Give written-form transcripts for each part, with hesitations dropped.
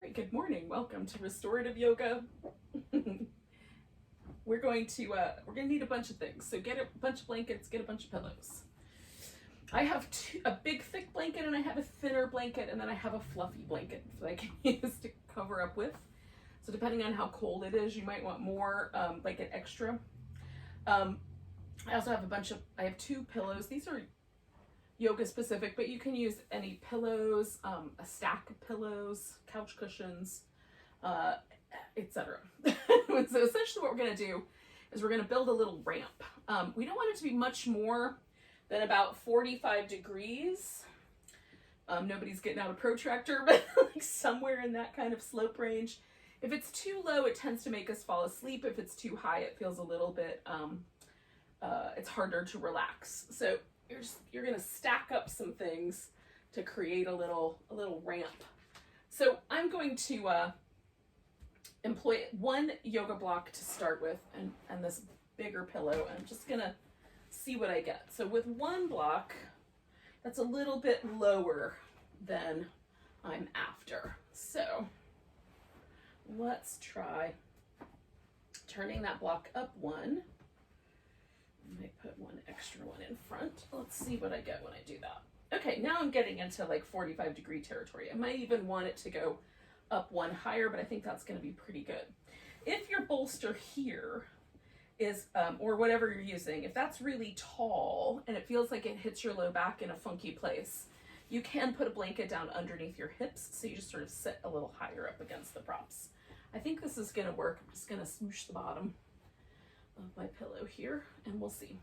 Right, good morning. Welcome to Restorative Yoga. we're going to need a bunch of things. So get a bunch of blankets, get a bunch of pillows. I have a big thick blanket and I have a thinner blanket, and then I have a fluffy blanket that I can use to cover up with. So depending on how cold it is, you might want more, like an extra. I also have I have 2 pillows. These are yoga specific, but you can use any pillows, a stack of pillows, couch cushions, etc. So essentially what we're going to do is we're going to build a little ramp. We don't want it to be much more than about 45 degrees. Nobody's getting out a protractor, but like somewhere in that kind of slope range. If it's too low, it tends to make us fall asleep. If it's too high, it feels a little bit, it's harder to relax. So you're going to stack up some things to create a little ramp. So I'm going to employ 1 yoga block to start with, and this bigger pillow. I'm just going to see what I get. So with 1 block, that's a little bit lower than I'm after. So let's try turning that block up 1. I might put 1 extra one in front. Let's see what I get when I do that. Okay, now I'm getting into like 45 degree territory. I might even want it to go up 1 higher, but I think that's going to be pretty good. If your bolster here is, or whatever you're using, if that's really tall and it feels like it hits your low back in a funky place, you can put a blanket down underneath your hips, so you just sort of sit a little higher up against the props. I think this is going to work. I'm just going to smoosh the bottom of my pillow here, and we'll see.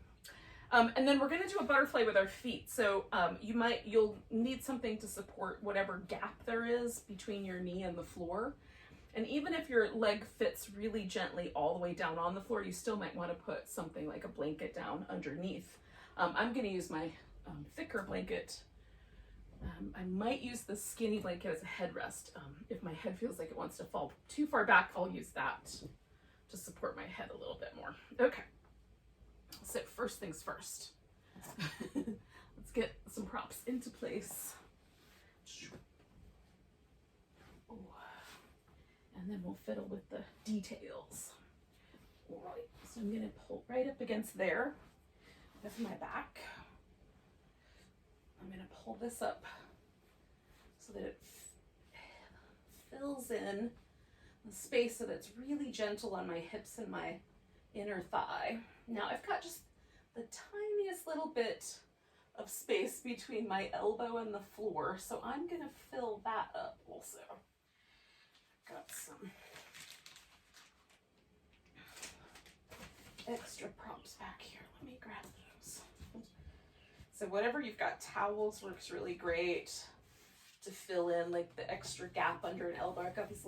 And then we're going to do a butterfly with our feet. So you'll need something to support whatever gap there is between your knee and the floor. And even if your leg fits really gently all the way down on the floor, you still might want to put something like a blanket down underneath. I'm going to use my thicker blanket. I might use the skinny blanket as a headrest. If my head feels like it wants to fall too far back, I'll use that to support my head a little bit more. Okay, so first things first. Let's get some props into place. And then we'll fiddle with the details. All right, so I'm gonna pull right up against there with my back. I'm gonna pull this up so that it fills in the space so that it's really gentle on my hips and my inner thigh. Now I've got just the tiniest little bit of space between my elbow and the floor, so I'm gonna fill that up also. Got some extra props back here. Let me grab those. So whatever you've got, towels works really great to fill in like the extra gap under an elbow. I've got these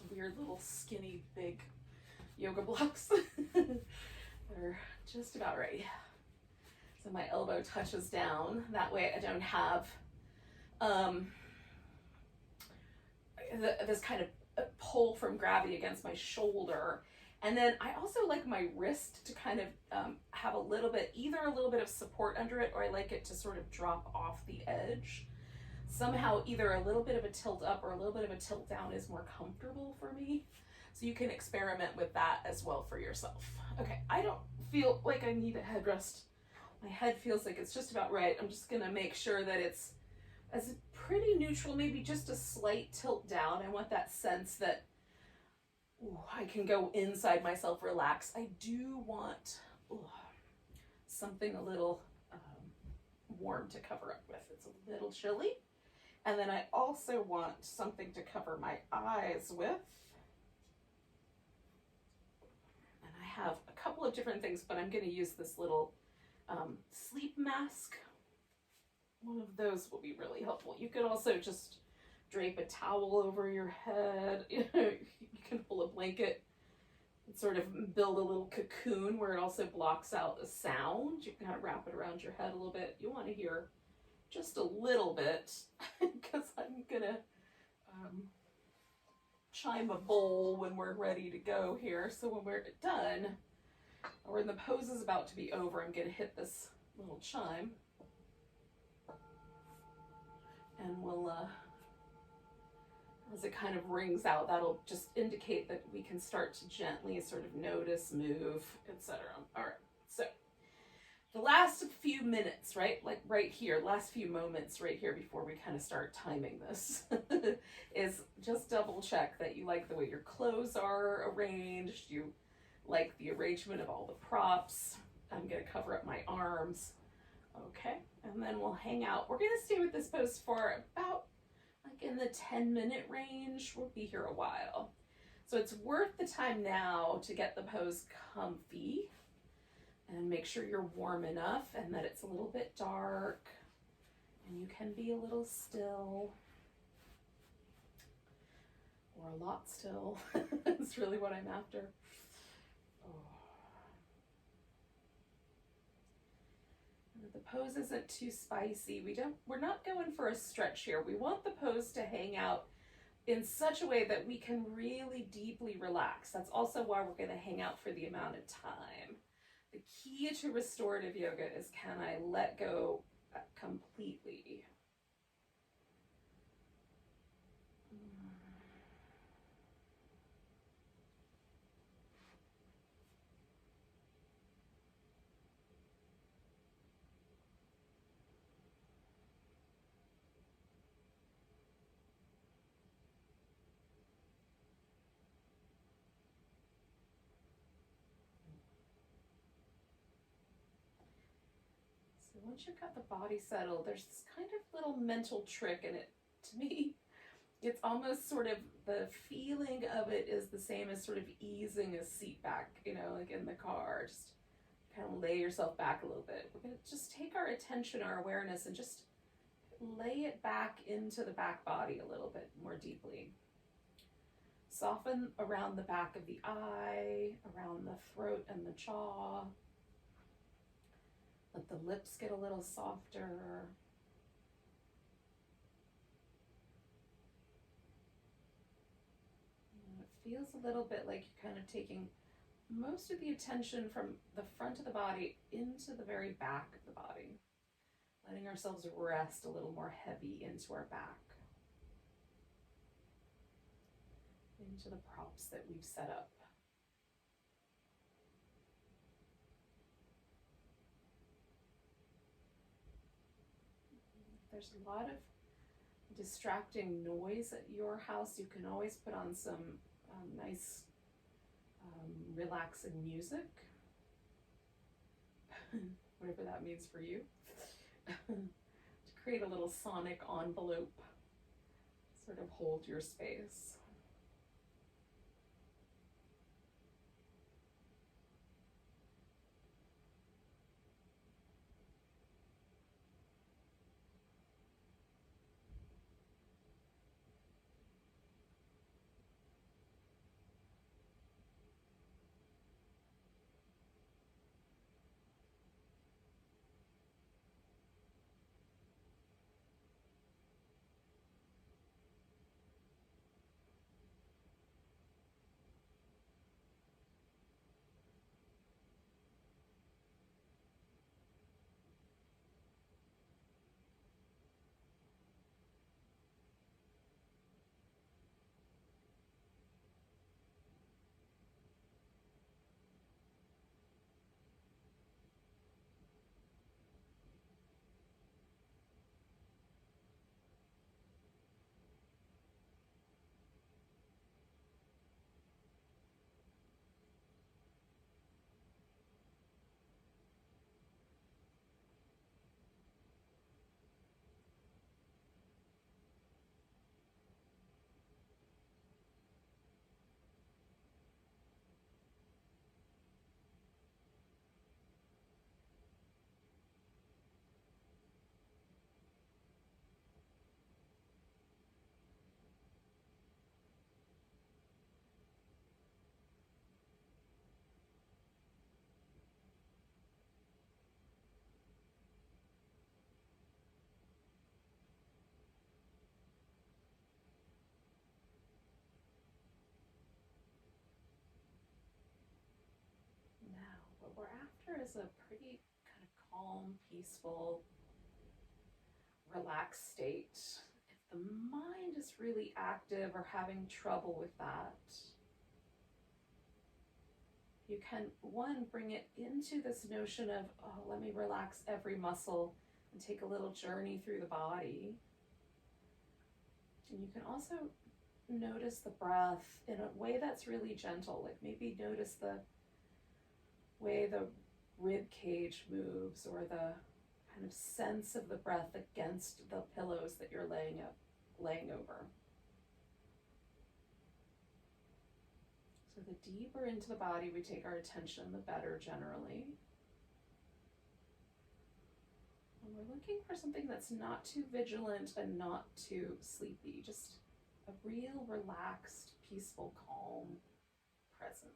weird little skinny big yoga blocks. They're just about right. So my elbow touches down. That way I don't have this kind of pull from gravity against my shoulder. And then I also like my wrist to kind of have either a little bit of support under it, or I like it to sort of drop off the edge. Somehow either a little bit of a tilt up or a little bit of a tilt down is more comfortable for me. So you can experiment with that as well for yourself. Okay, I don't feel like I need a headrest. My head feels like it's just about right. I'm just gonna make sure that it's as pretty neutral, maybe just a slight tilt down. I want that sense that I can go inside myself, relax. I do want something a little warm to cover up with. It's a little chilly. And then I also want something to cover my eyes with. And I have a couple of different things, but I'm going to use this little sleep mask. One of those will be really helpful. You could also just drape a towel over your head. You can pull a blanket and sort of build a little cocoon where it also blocks out the sound. You can kind of wrap it around your head a little bit. You want to hear just a little bit because I'm gonna chime a bowl when we're ready to go here. So when we're done, or when the pose is about to be over, I'm gonna hit this little chime, and we'll As it kind of rings out, that'll just indicate that we can start to gently sort of notice, move, etc. All right, so the last few minutes, right, like right here, last few moments right here before we kind of start timing this, is just double check that you like the way your clothes are arranged, you like the arrangement of all the props. I'm gonna cover up my arms. Okay, and then we'll hang out. We're gonna stay with this pose for about like in the 10-minute range. We'll be here a while. So it's worth the time now to get the pose comfy and make sure you're warm enough and that it's a little bit dark and you can be a little still or a lot still. That's really what I'm after. The pose isn't too spicy. We're not going for a stretch here. We want the pose to hang out in such a way that we can really deeply relax. That's also why we're going to hang out for the amount of time. The key to restorative yoga is, can I let go completely? So once you've got the body settled, there's this kind of little mental trick, and it, to me, it's almost sort of, the feeling of it is the same as sort of easing a seat back, you know, like in the car. Just kind of lay yourself back a little bit. We're going to just take our attention, our awareness, and just lay it back into the back body a little bit more deeply. Soften around the back of the eye, around the throat and the jaw. Let the lips get a little softer. And it feels a little bit like you're kind of taking most of the attention from the front of the body into the very back of the body, letting ourselves rest a little more heavy into our back, into the props that we've set up. If there's a lot of distracting noise at your house, you can always put on some nice relaxing music, whatever that means for you, to create a little sonic envelope, sort of hold your space. Now, what we're after is a pretty kind of calm, peaceful, relaxed state. If the mind is really active or having trouble with that, you can, one, bring it into this notion of, oh, let me relax every muscle and take a little journey through the body. And you can also notice the breath in a way that's really gentle, like maybe notice the way the rib cage moves, or the kind of sense of the breath against the pillows that you're laying over. So the deeper into the body we take our attention, the better generally. And we're looking for something that's not too vigilant and not too sleepy, just a real relaxed, peaceful, calm presence.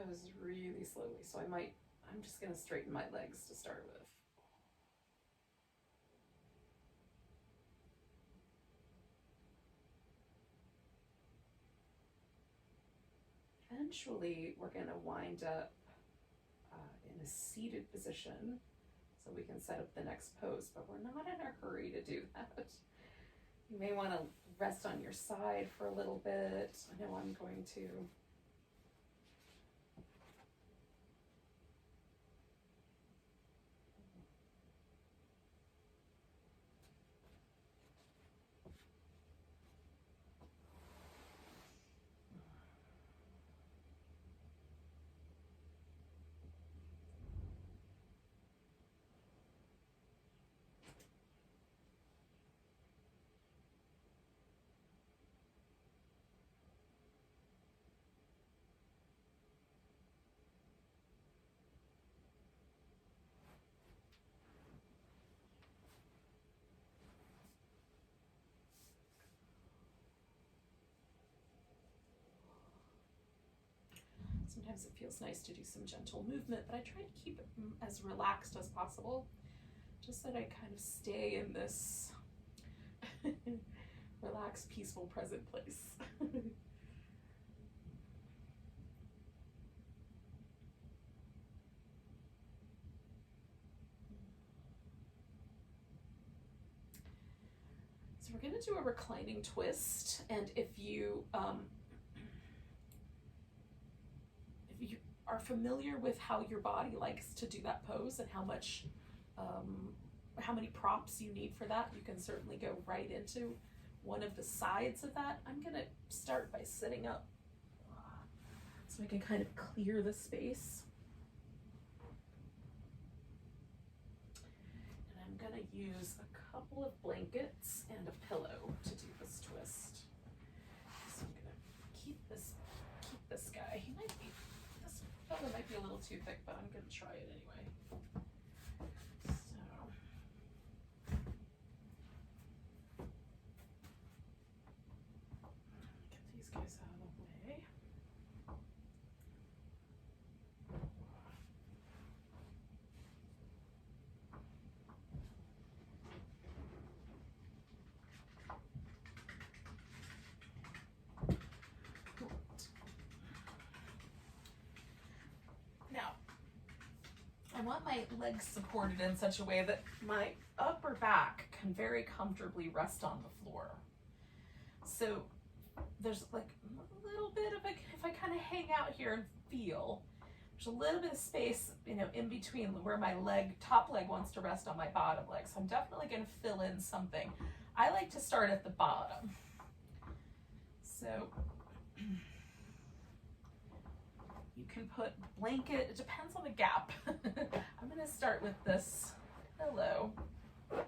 pose really slowly. So I'm just gonna straighten my legs to start with. Eventually, we're gonna wind up in a seated position so we can set up the next pose, but we're not in a hurry to do that. You may want to rest on your side for a little bit. I know I'm going to. Sometimes it feels nice to do some gentle movement, but I try to keep it as relaxed as possible, just so that I kind of stay in this relaxed, peaceful, present place. So we're going to do a reclining twist, and if you are familiar with how your body likes to do that pose and how many props you need for that, you can certainly go right into one of the sides of that. I'm going to start by sitting up so I can kind of clear the space. And I'm going to use a couple of blankets and a pillow to do this twist. So I'm going to keep this guy. This pillow might be a little too thick, but I'm going to try it anyway. Get these guys out of the way. Now, I want my legs supported in such a way that my upper back can very comfortably rest on the floor. So there's like a little bit of if I kind of hang out here and feel, there's a little bit of space, in between where my top leg wants to rest on my bottom leg. So I'm definitely going to fill in something. I like to start at the bottom. So you can put blanket, it depends on the gap. I'm going to start with this pillow and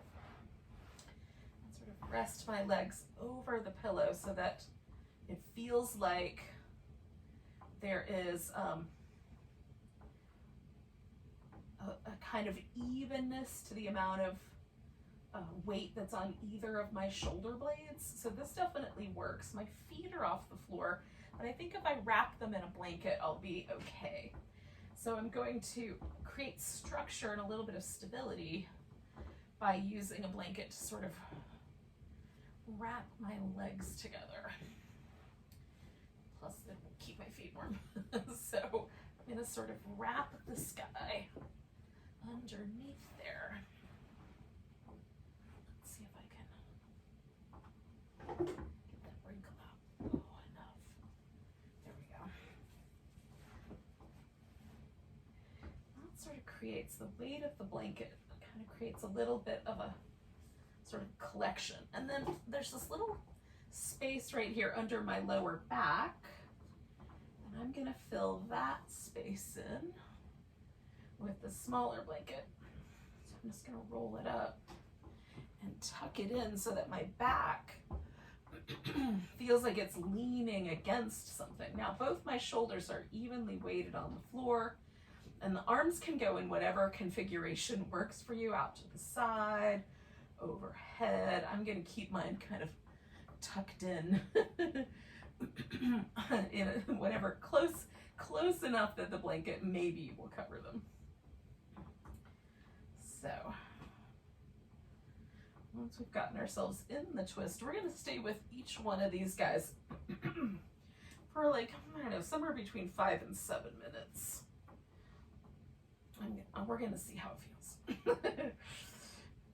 sort of rest my legs over the pillow so that it feels like there is a kind of evenness to the amount of weight that's on either of my shoulder blades. So this definitely works. My feet are off the floor, and I think if I wrap them in a blanket, I'll be okay. So I'm going to create structure and a little bit of stability by using a blanket to sort of wrap my legs together. Plus, it will keep my feet warm. So I'm going to sort of wrap this guy underneath there. Let's see if I can get that wrinkle out. Oh, enough. There we go. That sort of creates the weight of the blanket, kind of creates a little bit of a sort of collection. And then there's this little space right here under my lower back. And I'm going to fill that space in with the smaller blanket. So I'm just going to roll it up and tuck it in so that my back feels like it's leaning against something. Now, both my shoulders are evenly weighted on the floor, and the arms can go in whatever configuration works for you, out to the side, overhead. I'm going to keep mine kind of tucked in, in whatever close close enough that the blanket maybe will cover them. So once we've gotten ourselves in the twist, we're going to stay with each one of these guys for like, I don't know, somewhere between 5 and 7 minutes. We're going to see how it feels.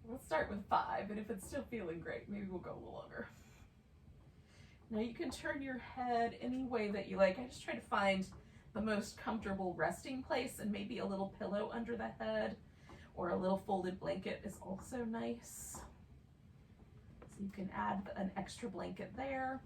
We'll start with 5, and if it's still feeling great, maybe we'll go a little longer. Now you can turn your head any way that you like. I just try to find the most comfortable resting place, and maybe a little pillow under the head or a little folded blanket is also nice. So you can add an extra blanket there.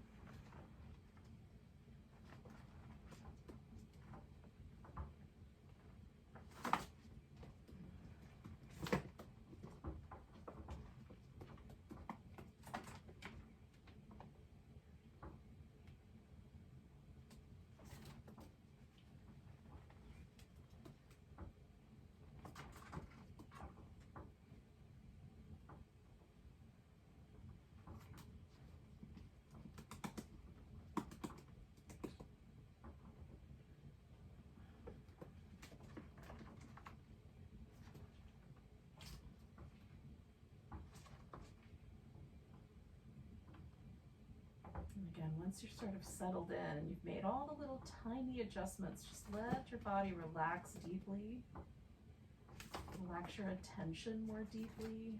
And again, once you're sort of settled in and you've made all the little tiny adjustments, just let your body relax deeply. Relax your attention more deeply.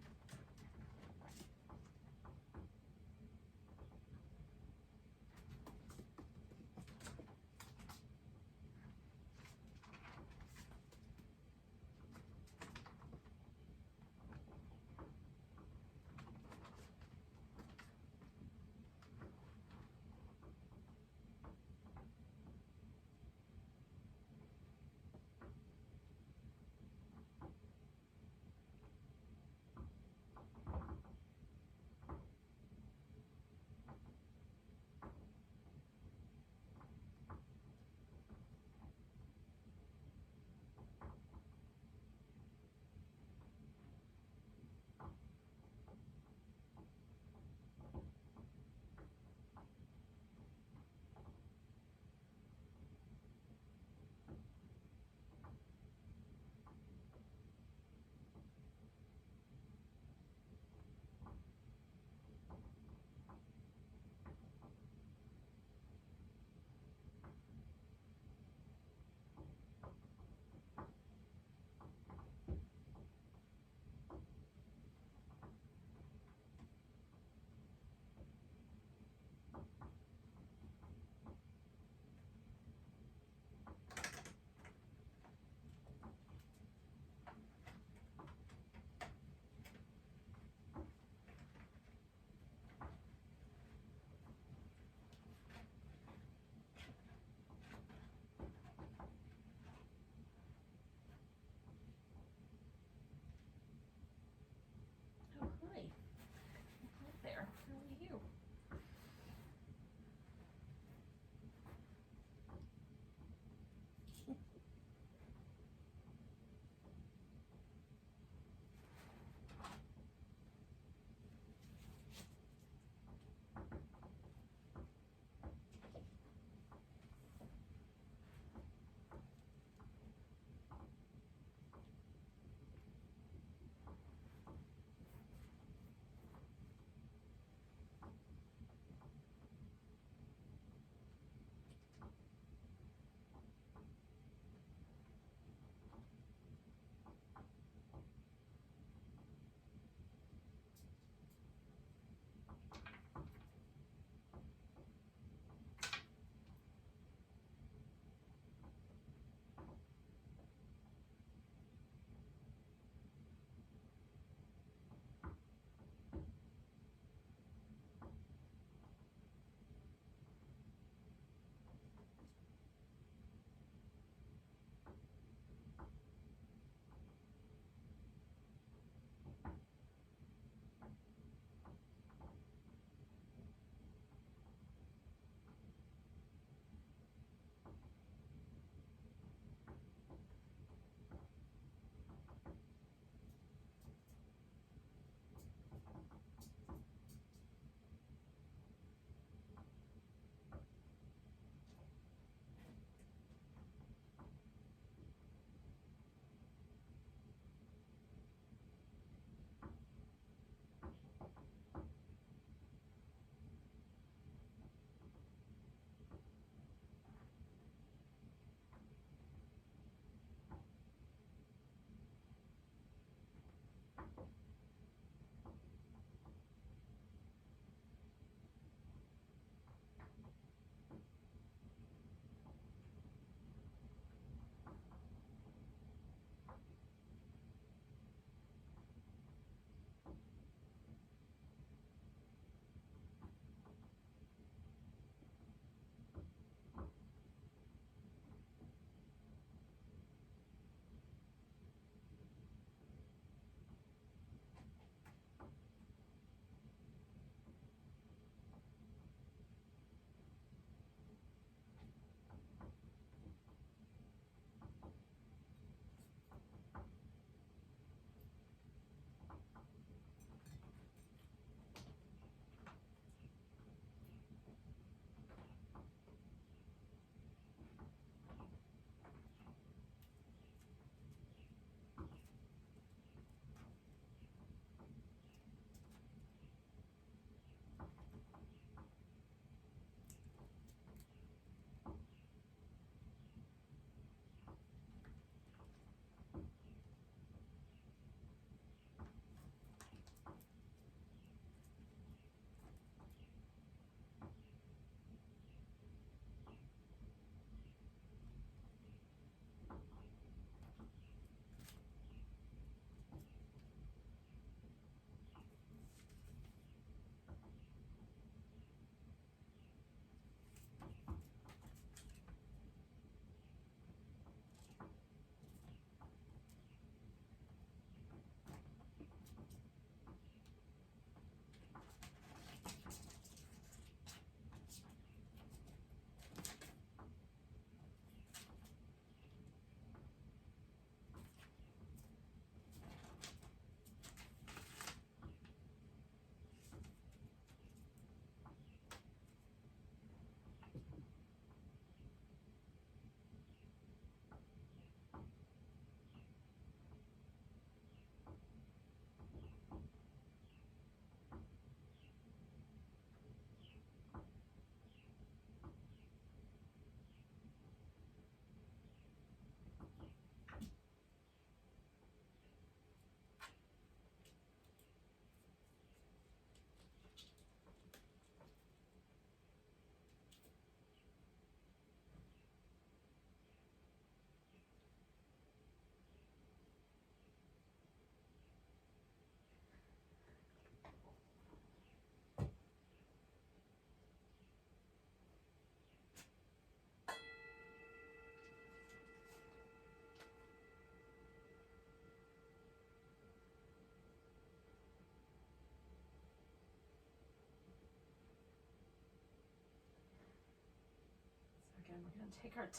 gonna take our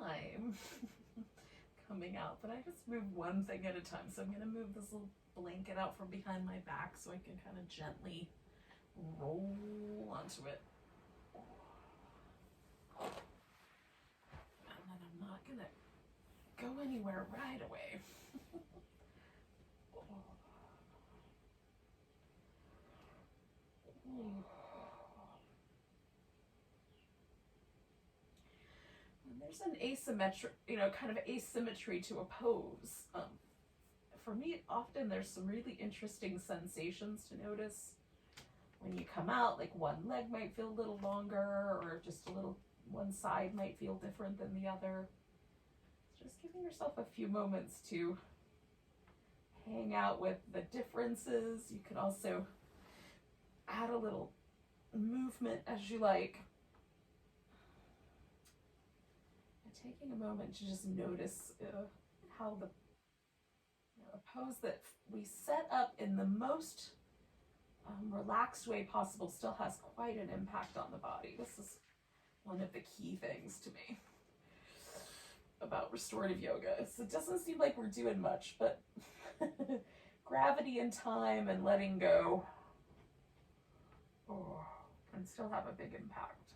time coming out, but I just move one thing at a time. So I'm gonna move this little blanket out from behind my back so I can kind of gently roll onto it. And then I'm not gonna go anywhere right away. And there's an asymmetry, kind of asymmetry to a pose. For me, often there's some really interesting sensations to notice when you come out. Like one leg might feel a little longer, or just a little, one side might feel different than the other. Just giving yourself a few moments to hang out with the differences. You can also add a little movement as you like. And taking a moment to just notice how the a pose that we set up in the most relaxed way possible still has quite an impact on the body. This is one of the key things to me about restorative yoga. It doesn't seem like we're doing much, but gravity and time and letting go can still have a big impact.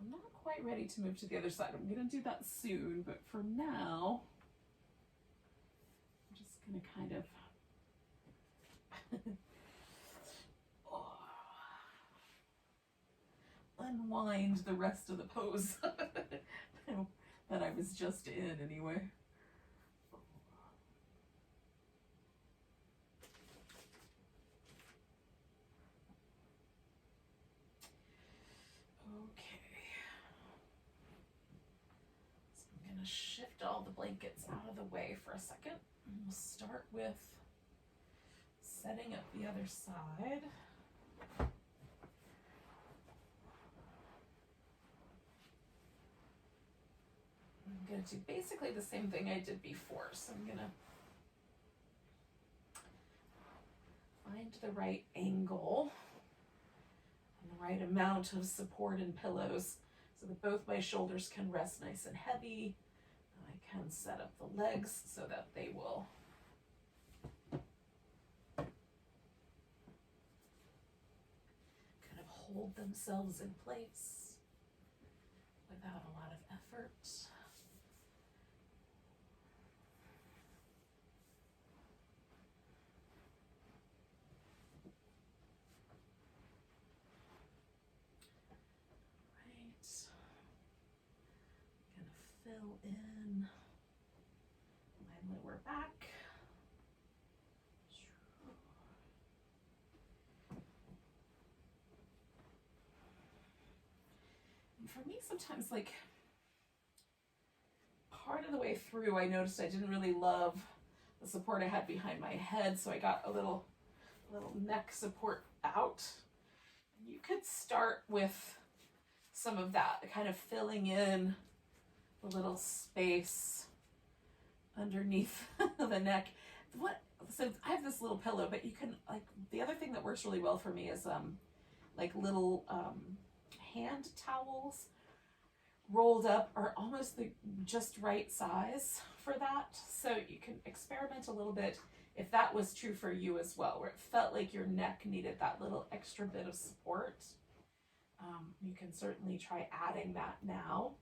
I'm not quite ready to move to the other side. I'm going to do that soon, but for now, I'm just going to kind of unwind the rest of the pose that I was just in anyway. Shift all the blankets out of the way for a second. And we'll start with setting up the other side. I'm going to do basically the same thing I did before. So I'm going to find the right angle and the right amount of support and pillows so that both my shoulders can rest nice and heavy. I can set up the legs so that they will kind of hold themselves in place without a lot of effort. Right. I'm gonna fill in my lower back. And for me, sometimes, like, part of the way through, I noticed I didn't really love the support I had behind my head, so I got a little neck support out. And you could start with some of that, kind of filling in the little space underneath the neck. So I have this little pillow, but you can, like, the other thing that works really well for me is like little hand towels rolled up are almost the just right size for that. So you can experiment a little bit if that was true for you as well, where it felt like your neck needed that little extra bit of support. You can certainly try adding that now,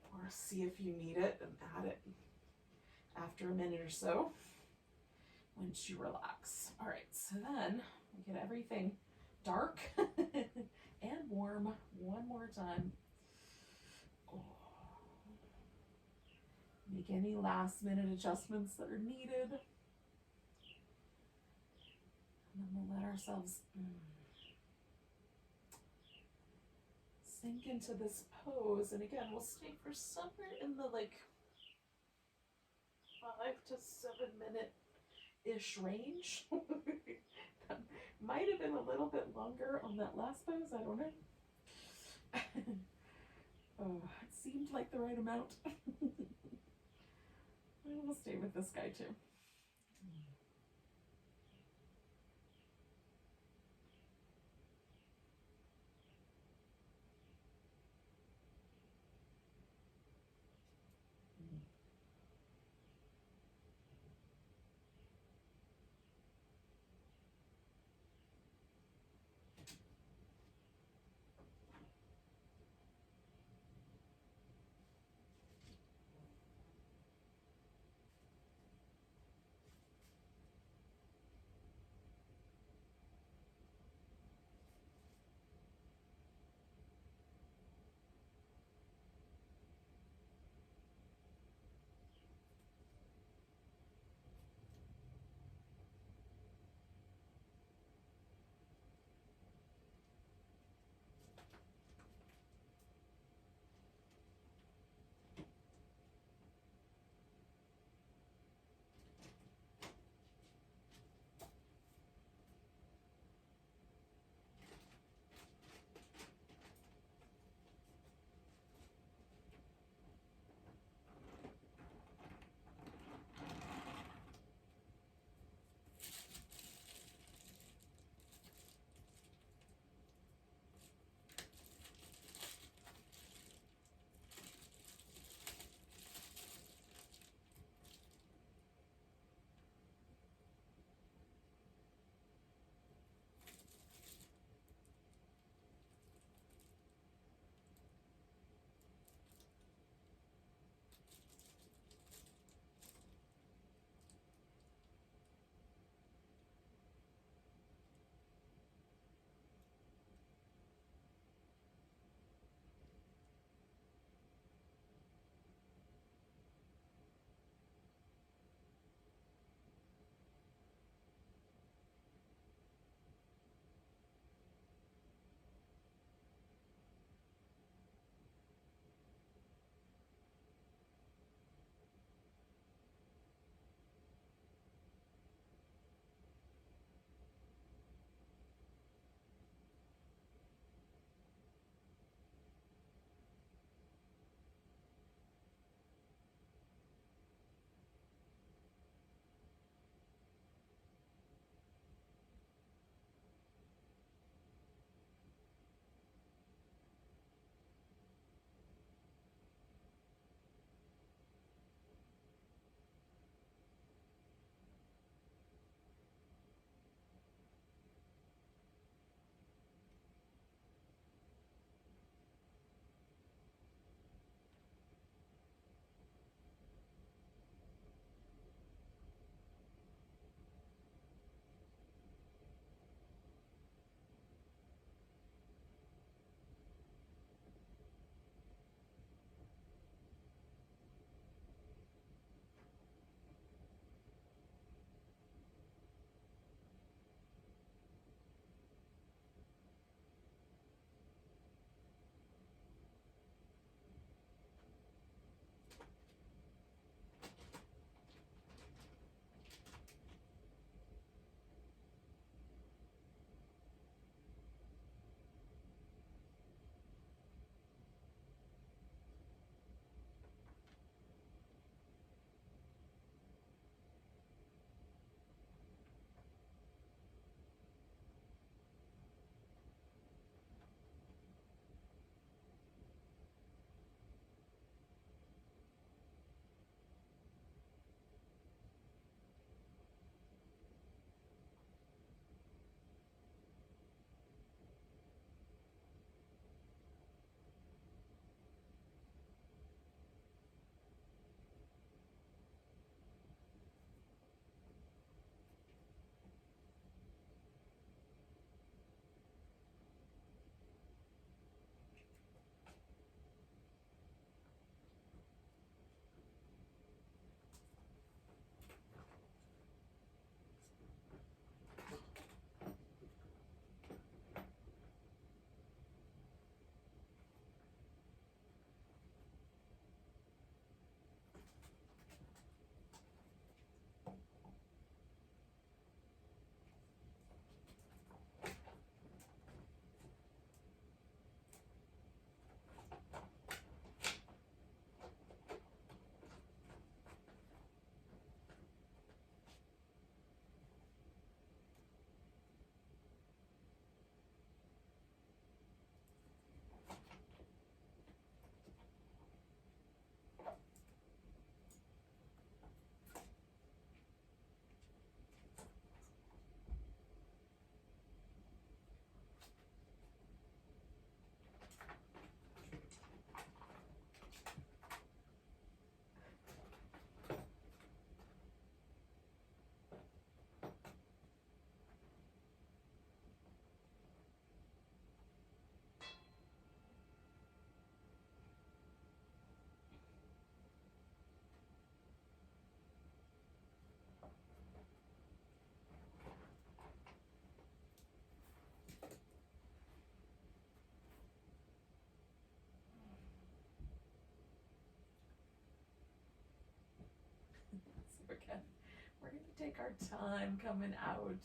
or see if you need it and add it after a minute or so once you relax. All right, so then we get everything dark and warm one more time. Make any last minute adjustments that are needed. And then we'll let ourselves sink into this pose. And again, we'll stay for somewhere in the 5 to 7 minute-ish range. That might have been a little bit longer on that last pose, I don't know. Oh, it seemed like the right amount. We'll stay with this guy too. take our time coming out.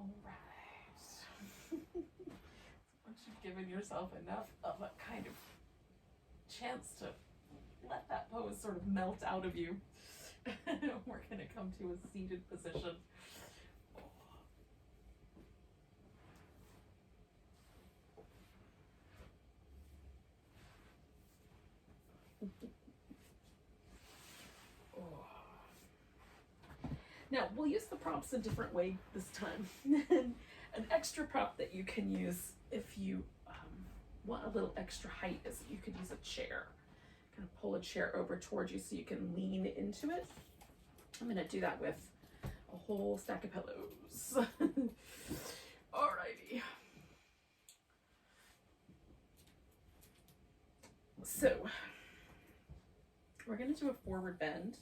All right. Once you've given yourself enough of a kind of chance to let that pose sort of melt out of you, we're going to come to a seated position. Now, we'll use the props a different way this time. An extra prop that you can use if you want a little extra height is you could use a chair. Kind of pull a chair over towards you so you can lean into it. I'm going to do that with a whole stack of pillows. Alrighty. So, we're going to do a forward bend.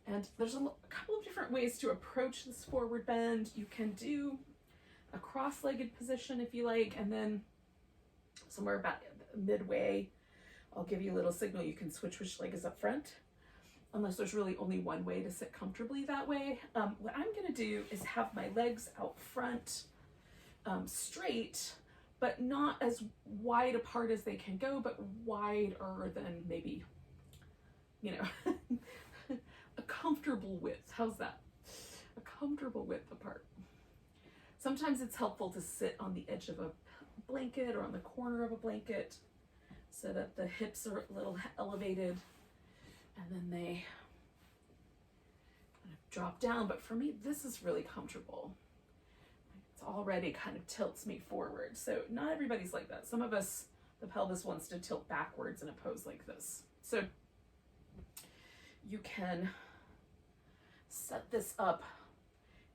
And there's a couple of different ways to approach this forward bend. You can do a cross-legged position if you like, and then somewhere about midway, I'll give you a little signal you can switch which leg is up front, unless there's really only one way to sit comfortably that way. What I'm gonna do is have my legs out front, straight, but not as wide apart as they can go, but wider than maybe, you know, a comfortable width. How's that? A comfortable width apart. Sometimes it's helpful to sit on the edge of a blanket or on the corner of a blanket so that the hips are a little elevated and then they kind of drop down. But for me, this is really comfortable. It's already kind of tilts me forward. So not everybody's like that. Some of us, the pelvis wants to tilt backwards in a pose like this. So you can set this up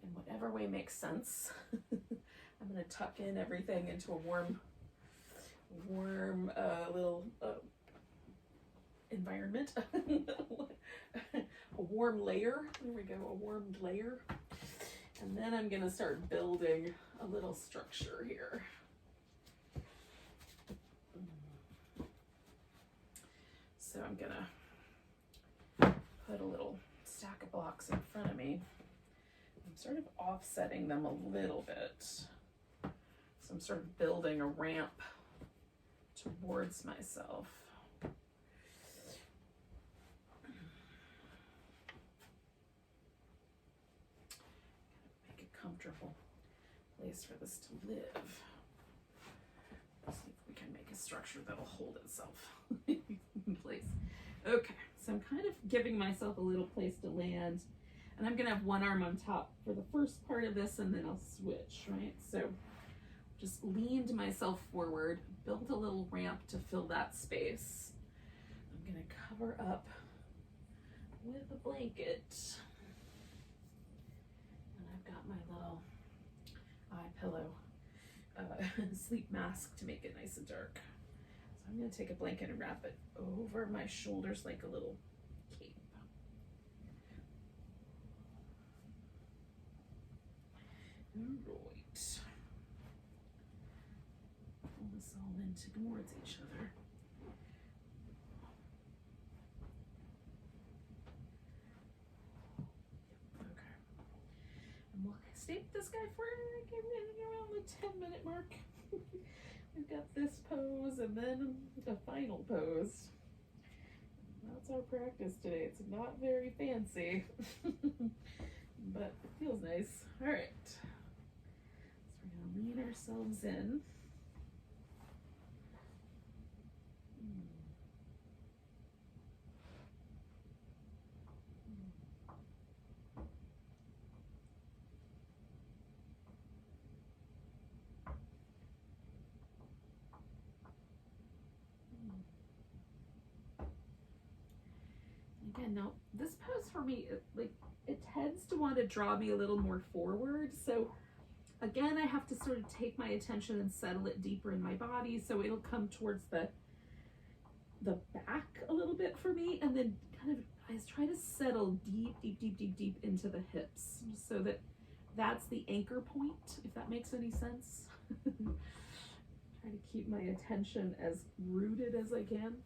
in whatever way makes sense. I'm going to tuck in everything into a warm little environment. A warm layer. There we go, a warmed layer. And then I'm going to start building a little structure here. So I'm going to put a little stack of blocks in front of me. I'm sort of offsetting them a little bit. So I'm sort of building a ramp towards myself. Make a comfortable place for this to live. Let's see if we can make a structure that'll hold itself in place. Okay, so I'm kind of giving myself a little place to land, and I'm gonna have one arm on top for the first part of this, and then I'll switch, right? So just leaned myself forward, built a little ramp to fill that space. I'm gonna cover up with a blanket, and I've got my little eye pillow sleep mask to make it nice and dark. So I'm gonna take a blanket and wrap it over my shoulders like a little Right. Pull this all in towards each other. Okay. And we'll stay with this guy for around the 10-minute mark. We've got this pose and then a final pose. That's our practice today. It's not very fancy, but it feels nice. All right. So we're going to lean ourselves in. Again, now this pose for me, it tends to want to draw me a little more forward. So again, I have to sort of take my attention and settle it deeper in my body. So it'll come towards the back a little bit for me, and then kind of I try to settle deep into the hips, so that's the anchor point, if that makes any sense. Try to keep my attention as rooted as I can.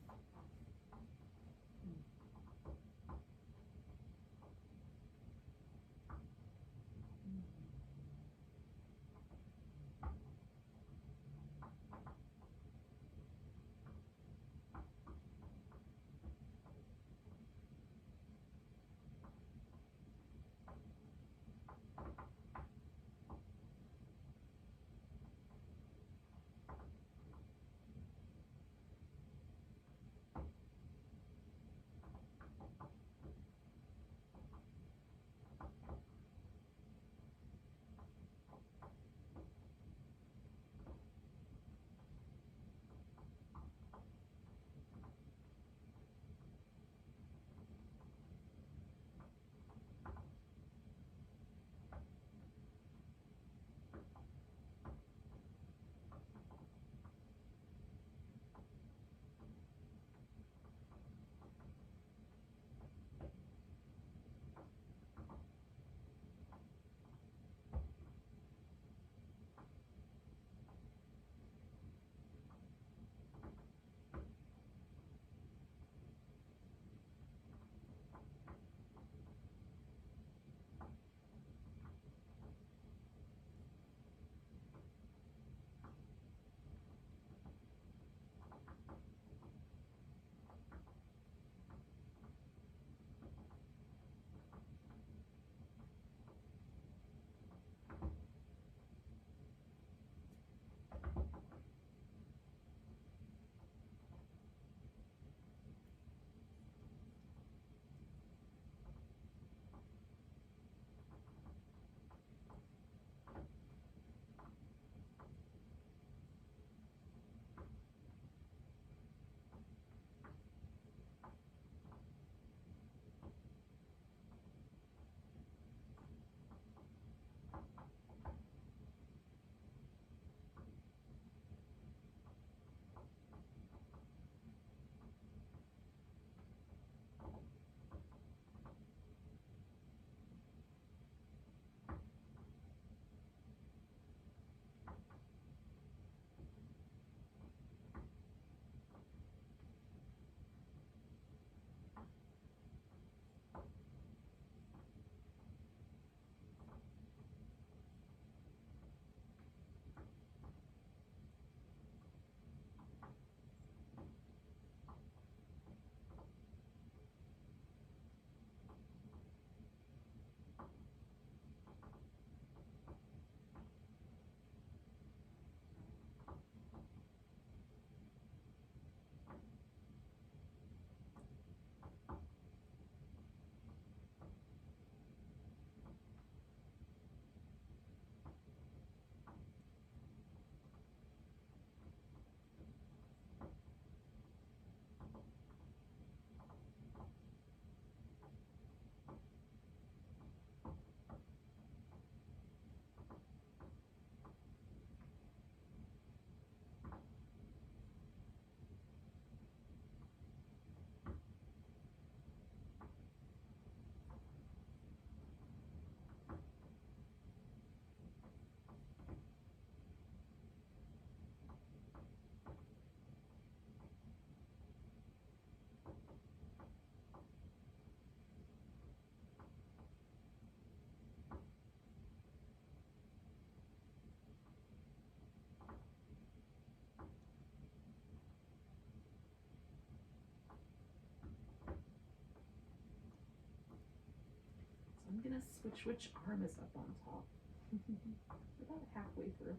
gonna switch which arm is up on top. About halfway through.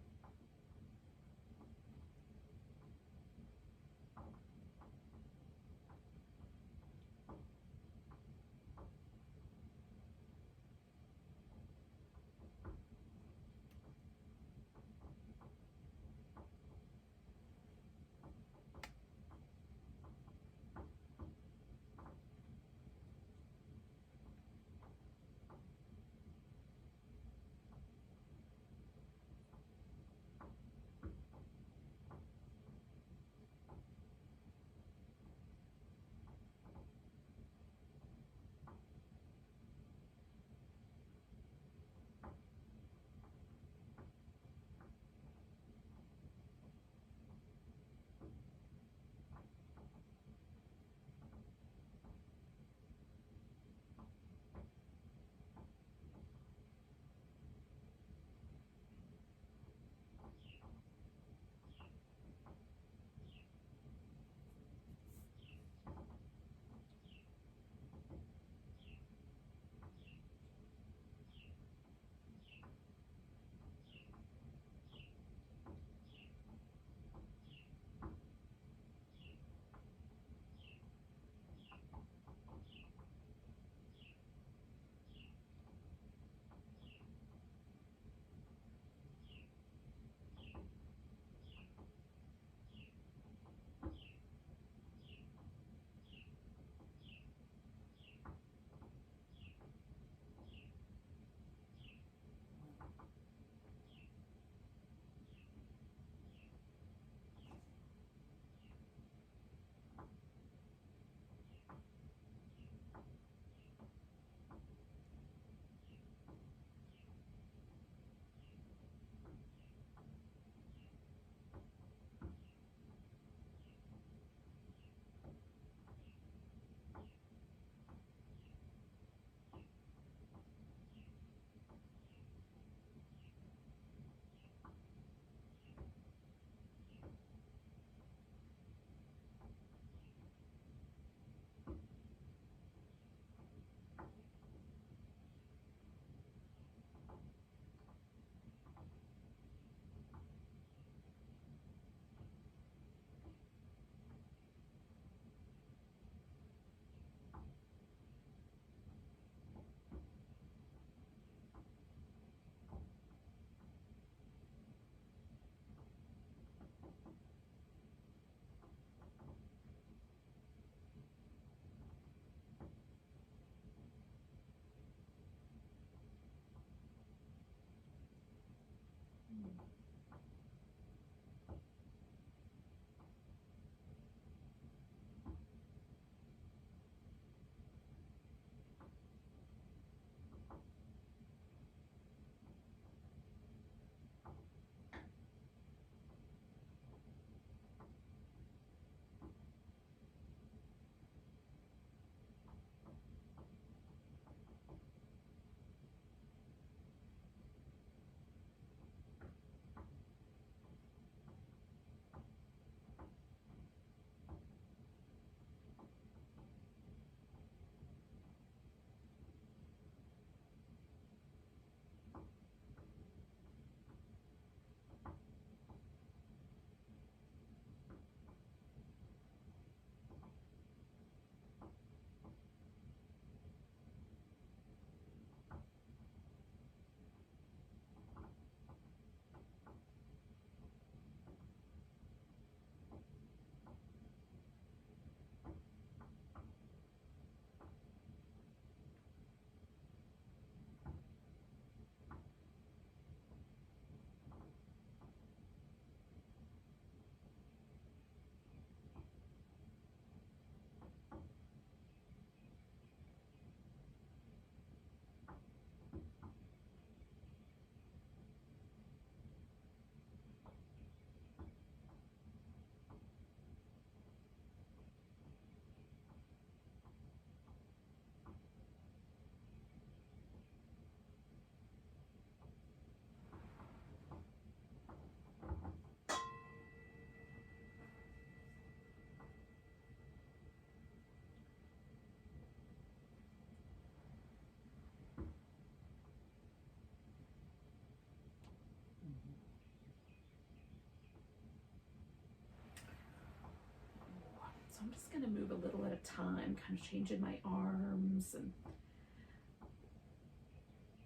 going to move a little at a time, kind of changing my arms and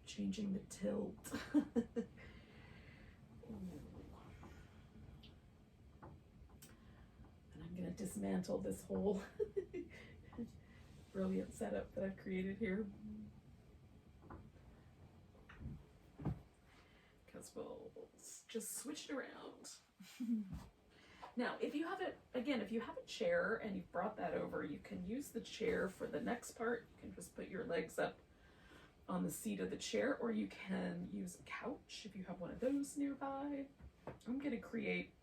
changing the tilt. And I'm going to dismantle this whole brilliant setup that I've created here. Because we'll just switch it around. Now, if you have if you have a chair and you've brought that over, you can use the chair for the next part. You can just put your legs up on the seat of the chair, or you can use a couch if you have one of those nearby. I'm going to create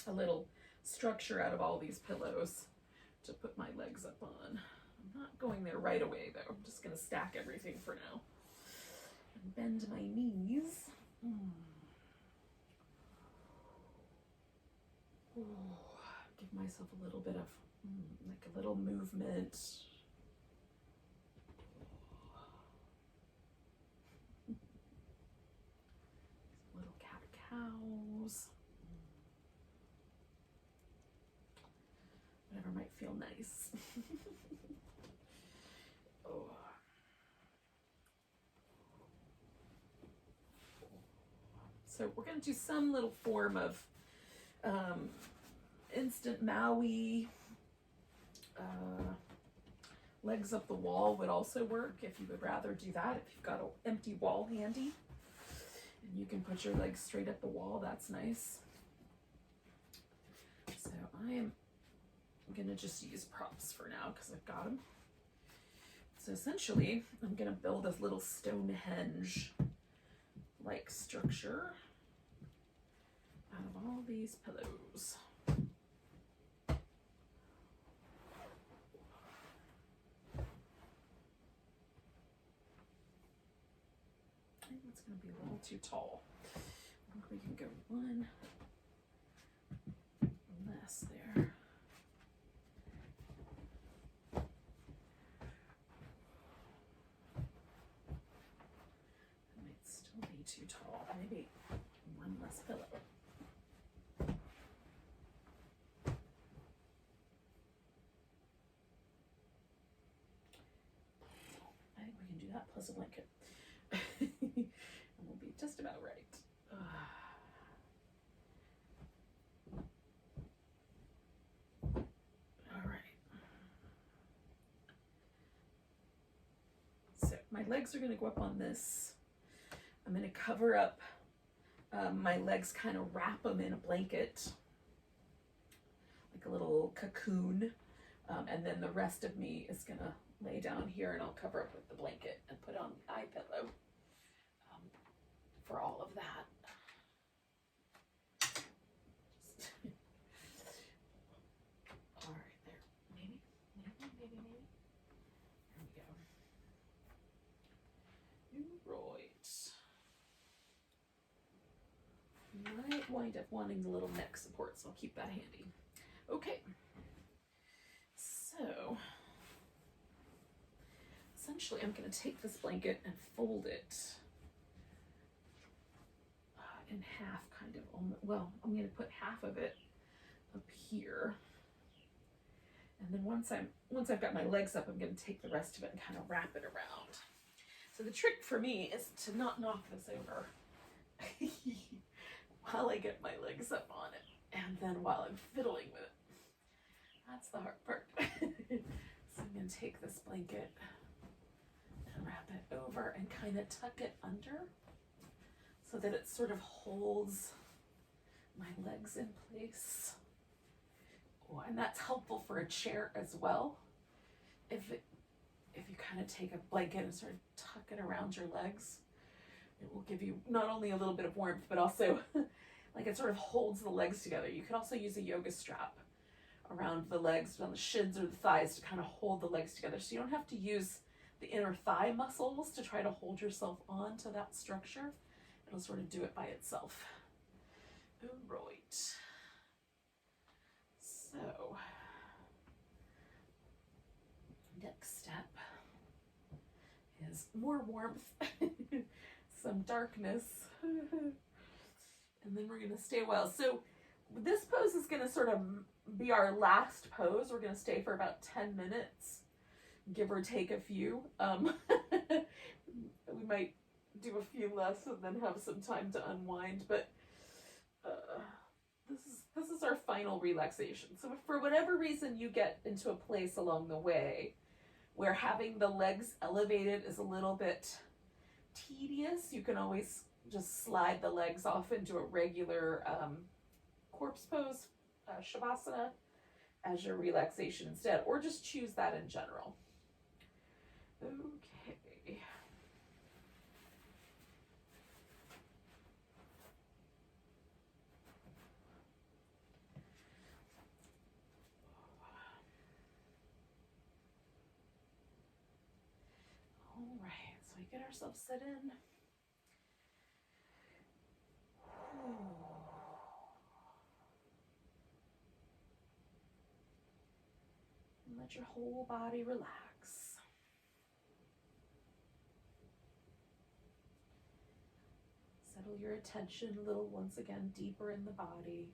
a little structure out of all these pillows to put my legs up on. I'm not going there right away though. I'm just going to stack everything for now. And bend my knees. Give myself a little bit of like a little movement. Little cat-cows. Whatever might feel nice. So we're going to do some little form of instant Maui. Legs up the wall would also work if you would rather do that. If you've got an empty wall handy and you can put your legs straight up the wall, that's nice. So I am going to just use props for now because I've got them. So essentially, I'm going to build this little Stonehenge-like structure out of all these pillows. I think it's going to be a little too tall. I think we can go one less there. It might still be too tall. Maybe one less pillow. I think we can do that plus a blanket. And we'll be just about right. All right. So my legs are going to go up on this. I'm going to cover up my legs, kind of wrap them in a blanket, like a little cocoon. And then the rest of me is going to lay down here and I'll cover up with the blanket and put on the eye pillow for all of that. All right, there. Maybe. There we go. Right. Might wind up wanting a little neck support, so I'll keep that handy. Okay. So essentially, I'm going to take this blanket and fold it in half, kind of. Well, I'm going to put half of it up here, and then once I've got my legs up, I'm going to take the rest of it and kind of wrap it around. So the trick for me is to not knock this over while I get my legs up on it, and then while I'm fiddling with it. That's the hard part. So I'm going to take this blanket and wrap it over and kind of tuck it under so that it sort of holds my legs in place. Oh, and that's helpful for a chair as well. If you kind of take a blanket and sort of tuck it around your legs, it will give you not only a little bit of warmth, but also like it sort of holds the legs together. You could also use a yoga strap around the legs, on the shins or the thighs, to kind of hold the legs together. So you don't have to use the inner thigh muscles to try to hold yourself onto that structure. It'll sort of do it by itself. All right. So, next step is more warmth, some darkness, and then we're going to stay a while. So this pose is going to sort of be our last pose. We're going to stay for about 10 minutes, give or take a few. We might do a few less and then have some time to unwind, but this is our final relaxation. So if for whatever reason you get into a place along the way where having the legs elevated is a little bit tedious, you can always just slide the legs off into a regular corpse pose, shavasana, as your relaxation instead, or just choose that in general. Okay. All right, so we get ourselves set in. And let your whole body relax. Settle your attention a little, once again, deeper in the body.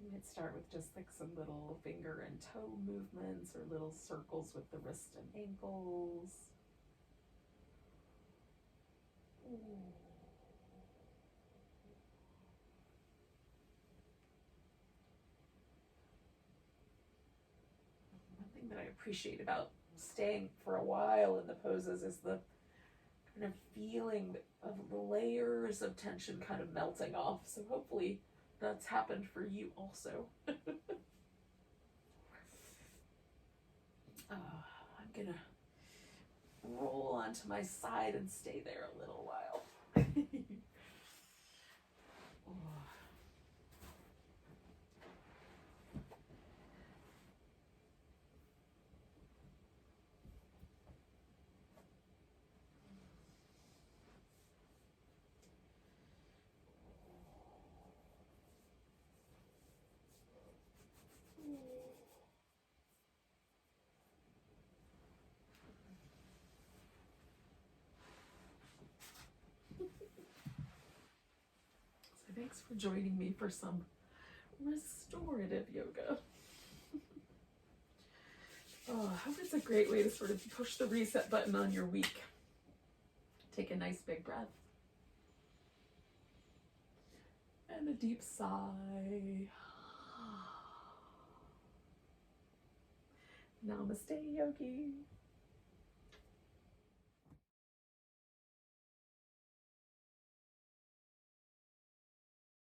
You might start with just like some little finger and toe movements or little circles with the wrist and ankles. One thing that I appreciate about staying for a while in the poses is the kind of feeling of the layers of tension kind of melting off. So hopefully that's happened for you also. I'm gonna roll onto my side and stay there a little while. So thanks for joining me for some restorative yoga. Oh, I hope it's a great way to sort of push the reset button on your week. Take a nice big breath. And a deep sigh. Namaste Yogis.